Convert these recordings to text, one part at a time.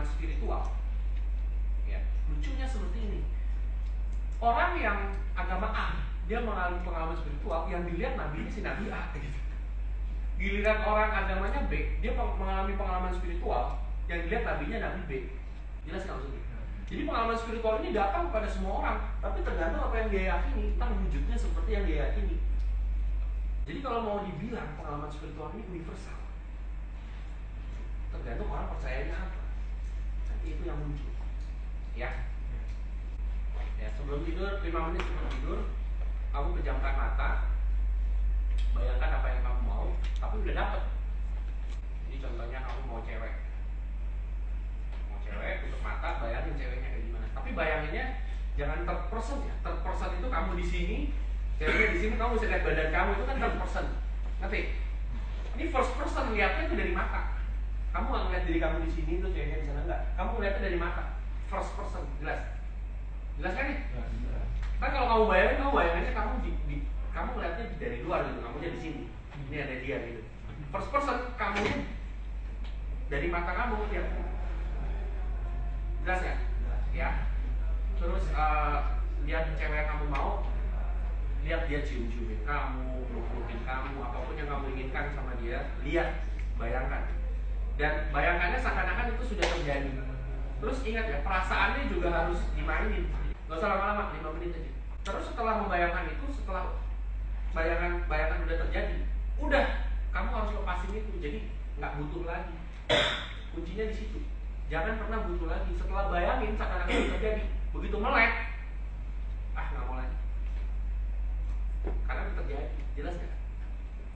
pengalaman spiritual. Ya, lucunya seperti ini. Orang yang agama A, dia mengalami pengalaman spiritual, yang dilihat nabinya si nabi A gitu. Giliran orang agamanya B, dia mengalami pengalaman spiritual, yang dilihat nabinya nabi B. Jelas nggak maksudnya? Jadi pengalaman spiritual ini datang kepada semua orang, tapi tergantung apa yang dia yakini, entah wujudnya seperti yang dia yakini. Jadi kalau mau dibilang pengalaman spiritual ini universal, tergantung orang percayanya apa. Nanti itu yang muncul. Ya, sebelum tidur 5 menit sebelum tidur, kamu pejamkan mata, bayangkan apa yang kamu mau, tapi udah dapet. Jadi contohnya kamu mau cewek, tutup mata, bayangin ceweknya kayak gimana. Tapi bayanginnya jangan third person ya. Third person itu kamu di sini, ceweknya di sini, kamu bisa lihat badan kamu, itu kan third person. Ngerti? Ini first person, lihatnya itu dari mata. Kamu nggak ngeliat diri kamu di sini, tuh ceweknya di sana, enggak. Kamu ngeliatnya dari mata. First person, jelas. Jelas kan nih? Kan kalau kamu bayangannya kamu kamu ngeliatnya dari luar gitu, kamunya di sini. Ini ada dia gitu. First person, kamu dari mata kamu lihat. Jelas ya? Ya. Terus lihat cewek yang kamu mau, lihat dia cium-ciumin kamu, peluk-pelukin kamu, apapun yang kamu inginkan sama dia, lihat, bayangkan. Dan bayangannya seakan-akan itu sudah terjadi. Terus ingat ya, perasaannya juga harus dimainin. Gak usah lama-lama, 5 menit aja. Terus setelah membayangkan itu, setelah bayangan udah terjadi, udah, kamu harus lepasin itu. Jadi nggak butuh lagi. Kuncinya di situ. Jangan pernah butuh lagi. Setelah bayangin seakan-akan itu terjadi, begitu melek, nggak mau lagi. Karena itu terjadi, jelas nggak?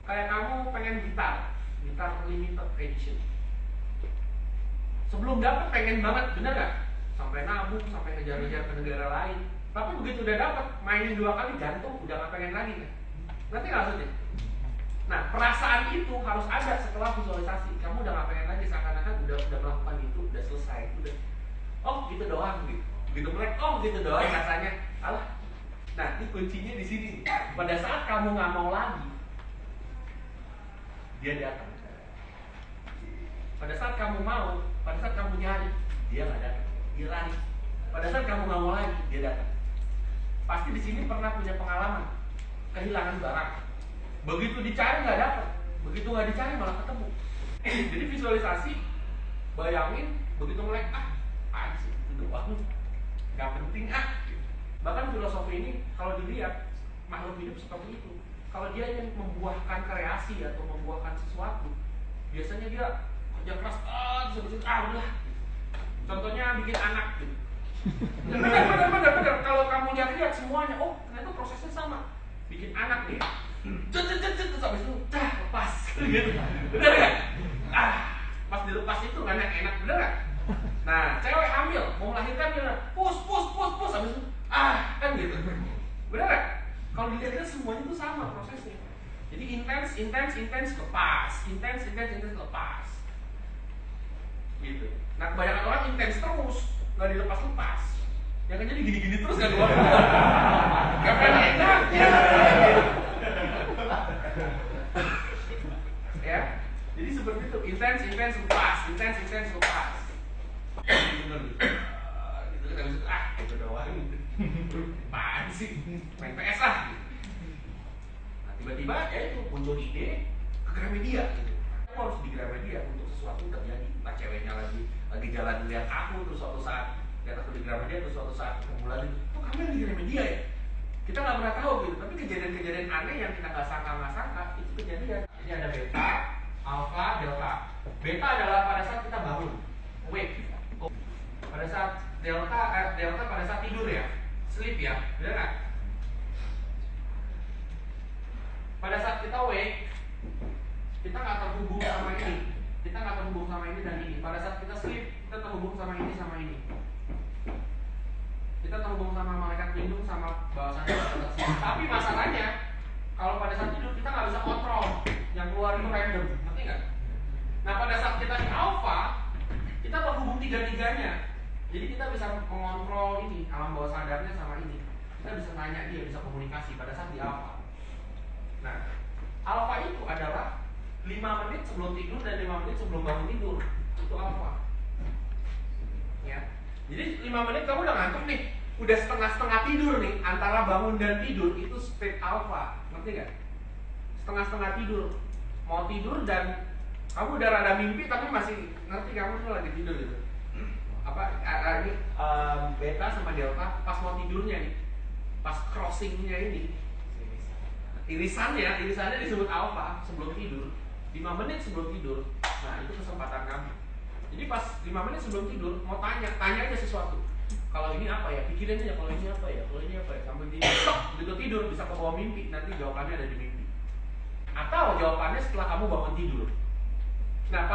Kayak kamu pengen gitar limited edition. Sebelum dapat pengen banget, bener gak? Sampai nabung, sampai ngejar-ngejar ke negara lain. Tapi begitu udah dapat, mainin 2 kali gantung, udah gak pengen lagi kan? Ngerti gak maksudnya? Nah, perasaan itu harus ada setelah visualisasi. Kamu udah gak pengen lagi, seakan-akan udah melakukan itu, udah selesai, udah. Oh gitu doang gitu. Begitu melek, oh gitu doang rasanya. Alah. Nah, ini kuncinya di sini. Pada saat kamu gak mau lagi, dia datang. Pada saat kamu mau, pada saat kamu nyari, dia nggak datang, dia lari. Pada saat kamu nggak mau lagi, dia datang. Pasti di sini pernah punya pengalaman kehilangan barang. Begitu dicari nggak dapat, begitu nggak dicari malah ketemu. Jadi visualisasi, bayangin, begitu melek, sih itu doang, nggak penting Bahkan filosofi ini kalau dilihat makhluk hidup seperti itu. Kalau dia ingin membuahkan kreasi atau membuahkan sesuatu, biasanya dia kerja keras, terus udah. Contohnya bikin anak gitu. Benar. Kalau kamu lihat semuanya, ternyata prosesnya sama. Bikin anak nih, terus habis itu, lepas gitu. Benar nggak? Pas dilepas itu kan enak, benar nggak? Nah, cewek hamil, mau melahirkan dia, push, habis itu, kan gitu. Benar nggak? Kalau dilihat semuanya itu sama prosesnya. Jadi intens, lepas, intens, lepas. Gitu. Nah, kebanyakan orang intens terus, nggak dilepas-lepas. Yang kan jadi gini-gini terus nggak keluar. Gak pernah enak. Ya, jadi seperti itu. Intens, lepas. Bener. Gitu kan habis itu, itu doang. Apaan sih? Main PS gitu. Nah, tiba-tiba ya itu muncul ide ke Gramedia gitu. Kamu harus di Gramedia untuk sesuatu terjadi. Entah ceweknya lagi jalan lihat aku, terus suatu saat lihat aku di Gramedia, terus suatu saat ketemu lagi, kamu yang di Gramedia ya? Kita nggak pernah tahu gitu. Tapi kejadian-kejadian aneh yang kita nggak sangka itu kejadian. Ini ada beta, alpha, delta. Beta adalah pada saat kita bangun, wake. Pada saat delta pada saat tidur ya, sleep ya, benar nggak? Pada saat kita wake, kita nggak terhubung sama ini, dan ini. Pada saat kita sleep, kita terhubung sama ini. Kita terhubung sama malaikat pelindung, sama bawah sadar. Tapi masalahnya, kalau pada saat tidur kita nggak bisa kontrol, yang keluar itu random, ngerti nggak? Nah, pada saat kita di alpha, kita terhubung tiga-tiganya. Jadi kita bisa mengontrol ini, alam bawah sadarnya sama ini. Kita bisa tanya dia, bisa komunikasi pada saat di alpha. Nah, alpha itu adalah 5 menit sebelum tidur dan 5 menit sebelum bangun tidur. Itu alpha. Ya. Jadi 5 menit kamu udah ngantuk nih, udah setengah-setengah tidur nih, antara bangun dan tidur itu state alpha, ngerti gak? Setengah-setengah tidur, mau tidur dan kamu udah rada mimpi tapi masih ngerti kamu tuh lagi tidur gitu. Ini beta sama delta pas mau tidurnya nih, pas crossingnya ini, irisannya disebut alpha sebelum tidur, 5 menit sebelum tidur. Nah itu kesempatan kamu. Jadi pas 5 menit sebelum tidur mau tanya aja sesuatu. Kalau ini apa ya, pikirin aja kalau ini apa ya, sambil tidur. Begitu tidur bisa ke bawah mimpi, nanti jawabannya ada di mimpi. Atau jawabannya setelah kamu bangun tidur. Nah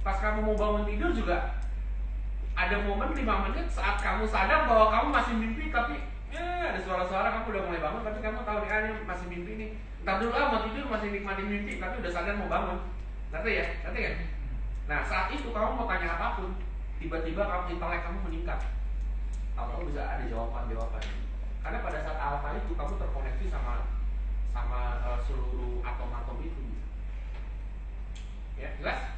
pas kamu mau bangun tidur juga ada momen 5 menit saat kamu sadar bahwa kamu masih mimpi, tapi ada suara-suara, kamu udah mulai bangun tapi kamu tahu nih masih mimpi nih. Ntar dulu mau tidur masih nikmatin mimpi tapi udah sadar mau bangun. Ngerti ya? Ngerti kan? Nah saat itu kamu mau tanya apapun, tiba-tiba intelek kamu meningkat. Tahu-tahu bisa ada jawaban. Karena pada saat alpha itu kamu terkoneksi sama seluruh atom-atom itu. Ya, jelas?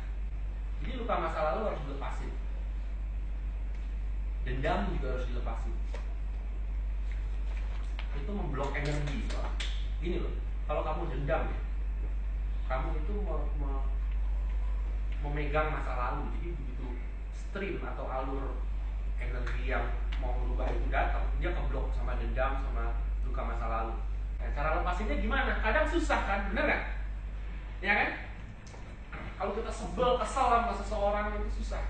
Jadi luka masa lalu harus dilepasin. Dendam juga harus dilepasin. Itu memblok energi. Gini loh, kalau kamu dendam ya, kamu itu memegang masa lalu. Jadi begitu stream atau alur energi yang mau merubah itu datang, dia keblok sama dendam, sama luka masa lalu. Nah, cara lepasinnya gimana? Kadang susah kan, bener gak? Ya kan? Kalau kita kesel sama seseorang itu susah.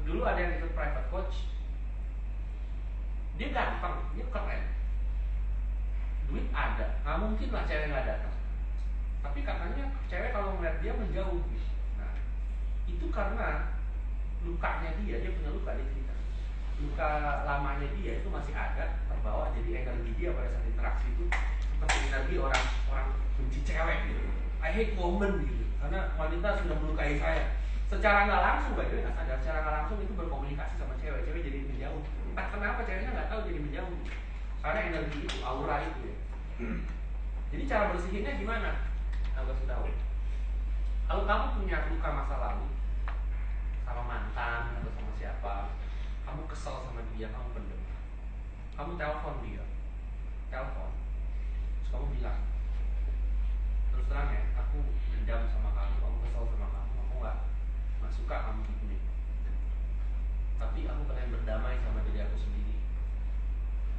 Dulu ada yang ikut private coach, dia ganteng, dia keren, duit ada, nggak mungkin lah cewek nggak datang. Tapi katanya cewek kalau melihat dia menjauh. Nah, itu karena lukanya dia punya luka, dia cerita. Luka lamanya dia itu masih ada, terbawa, jadi energi dia pada saat interaksi itu seperti energi orang benci cewek gitu. I hate woman gitu, karena wanita sudah melukai saya. Secara nggak langsung, nggak sadar, secara nggak langsung itu berkomunikasi sama cewek jadi menjauh. Entah kenapa ceweknya nggak tahu jadi menjauh, karena energi itu, aura itu ya. Jadi cara bersihinnya gimana? Aku kasih tahu. Kalau kamu punya luka masa lalu sama mantan atau sama siapa, kamu kesel sama dia, kamu pendem, kamu telepon dia, terus kamu bilang, terus terang ya, aku dendam sama kamu kesel sama kamu nggak suka kamu gini, tapi aku pengen berdamai sama diri aku sendiri.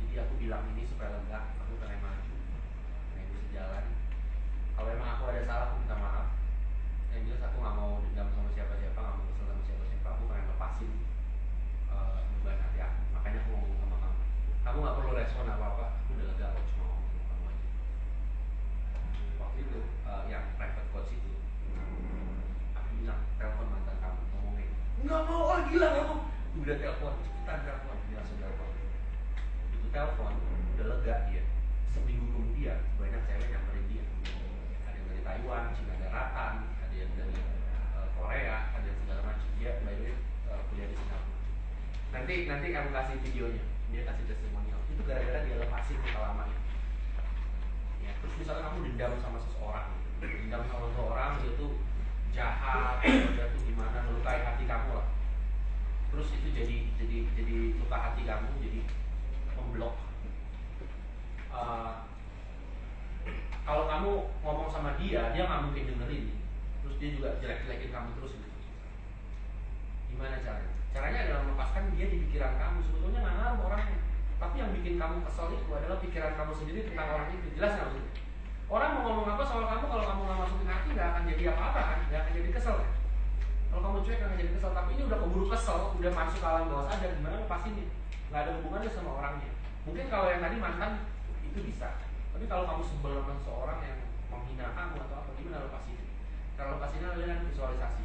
Jadi aku bilang ini supaya lega, aku pengen maju, pengen bisa jalan. Kalau emang aku ada salah, aku minta maaf. Yang jelas aku nggak mau dendam sama siapa-siapa, nggak mau kesel sama siapa-siapa. Aku pengen lepasin beban hati aku. Makanya aku ngomong sama kamu. Kamu nggak perlu respon apa-apa. Aku udah lega, aku cuma ngomong sama kamu aja. Waktu itu yang private coach itu, aku bilang telepon mantan kamu, ngomongin. Nggak mau, gila kamu. Udah telepon, cepetan telepon, dia langsung telepon. Itu telepon, udah lega dia. Seminggu kemudian banyak cewek yang nyamperin dia. Ada yang dari Taiwan, Cina daratan, ada yang dari Korea, ada yang segala macam. Dia by the way kuliah di Singapura. Nanti aku kasih videonya, dia kasih testimonial. Itu gara-gara dia lepasin luka lamanya. Ya, terus misalnya kamu dendam sama seseorang, dia tuh jahat, dia tuh gimana, melukai hati kamu lah. Terus itu jadi luka hati kamu, jadi memblok. Kalau kamu ngomong sama dia nggak mungkin dengerin. Terus dia juga jelek-jelekin kamu terus gitu. Gimana caranya? Caranya adalah melepaskan dia di pikiran kamu. Sebetulnya nggak ngaruh orangnya, tapi yang bikin kamu kesel itu adalah pikiran kamu sendiri tentang orang itu. Jelas nggak maksudnya? Orang mau ngomong apa soal kamu, kalau kamu nggak masukin hati nggak akan jadi apa-apa kan? Nggak akan jadi kesel kan? Kalau kamu cuek nggak akan jadi kesel. Tapi ini udah keburu kesel, udah masuk ke alam bawah sadar. Gimana lepasinnya? Nggak ada hubungannya sama orangnya. Mungkin kalau yang tadi mantan itu bisa. Tapi kalau kamu sebel sama seorang yang menghina kamu atau apa, gimana lepasin? Cara lepasinnya adalah dengan visualisasi.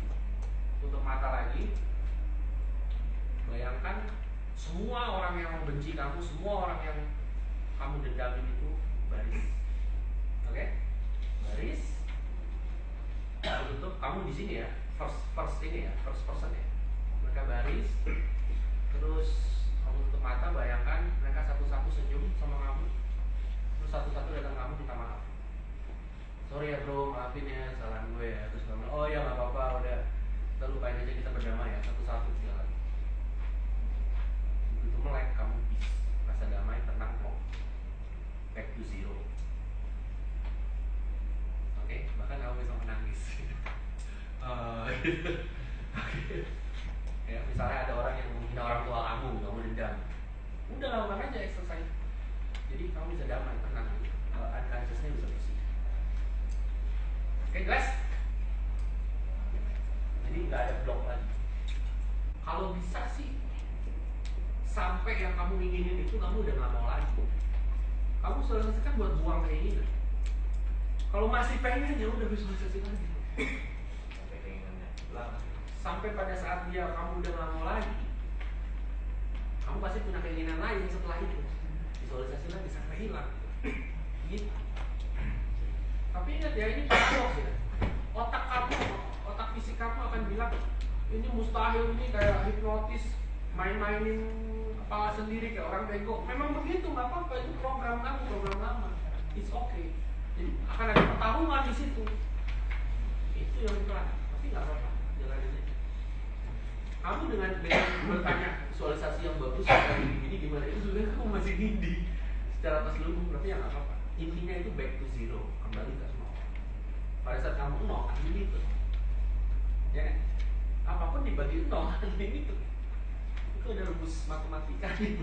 Tutup mata lagi, bayangkan semua orang yang membenci kamu, semua orang yang kamu dendamin itu baris. Oke? Baris. Tutup, kamu di sini ya, first ini ya, first person ya. Mereka baris, terus kamu tutup mata, bayangkan mereka satu-satu senyum sama kamu. Terus satu-satu datang kamu minta maaf. Sorry ya bro, maafin ya, kesalahan gue ya. Terus kamu, oh ya nggak apa-apa, udah kita lupain aja, kita berdamai ya, satu-satu jalan. Ya, misalnya ada orang yang menghina orang tua kamu dendam, udah lakukan aja exercise. Jadi kamu bisa damai, tenang, unconsciousnya bisa bersih. Oke, jelas? Jadi nggak ada blok lagi. Kalau bisa sih sampai yang kamu inginin itu kamu udah nggak mau lagi. Kamu visualisasikan buat buang keinginan. Kalau masih pengen ya udah visualisasi lagi. Sampai keinginannya hilang. Sampai pada saat dia kamu udah nggak mau lagi, kamu pasti punya keinginan lain setelah itu. Visualisasi lagi sampai hilang. Gitu. Tapi ingat ya, ini paradoks ya. Otak fisik kamu akan bilang ini mustahil, ini kayak hipnotis, main-mainin kepala sendiri kayak orang bego. Memang begitu, nggak apa-apa, itu program kamu, program lama. It's okay. Jadi akan ada pertarungan di situ. Itu yang pelan, tapi nggak apa-apa, jalanin aja. Kamu dengan bertanya visualisasi yang bagus kayak gini gimana, itu sebenarnya kamu masih ngindi secara terselubung, tapi ya nggak apa-apa. Intinya itu back to zero, kembali ke nol. Pada saat kamu nol, ini itu, ya kan? Apapun dibagi nol, ini itu ada rumus matematika nih.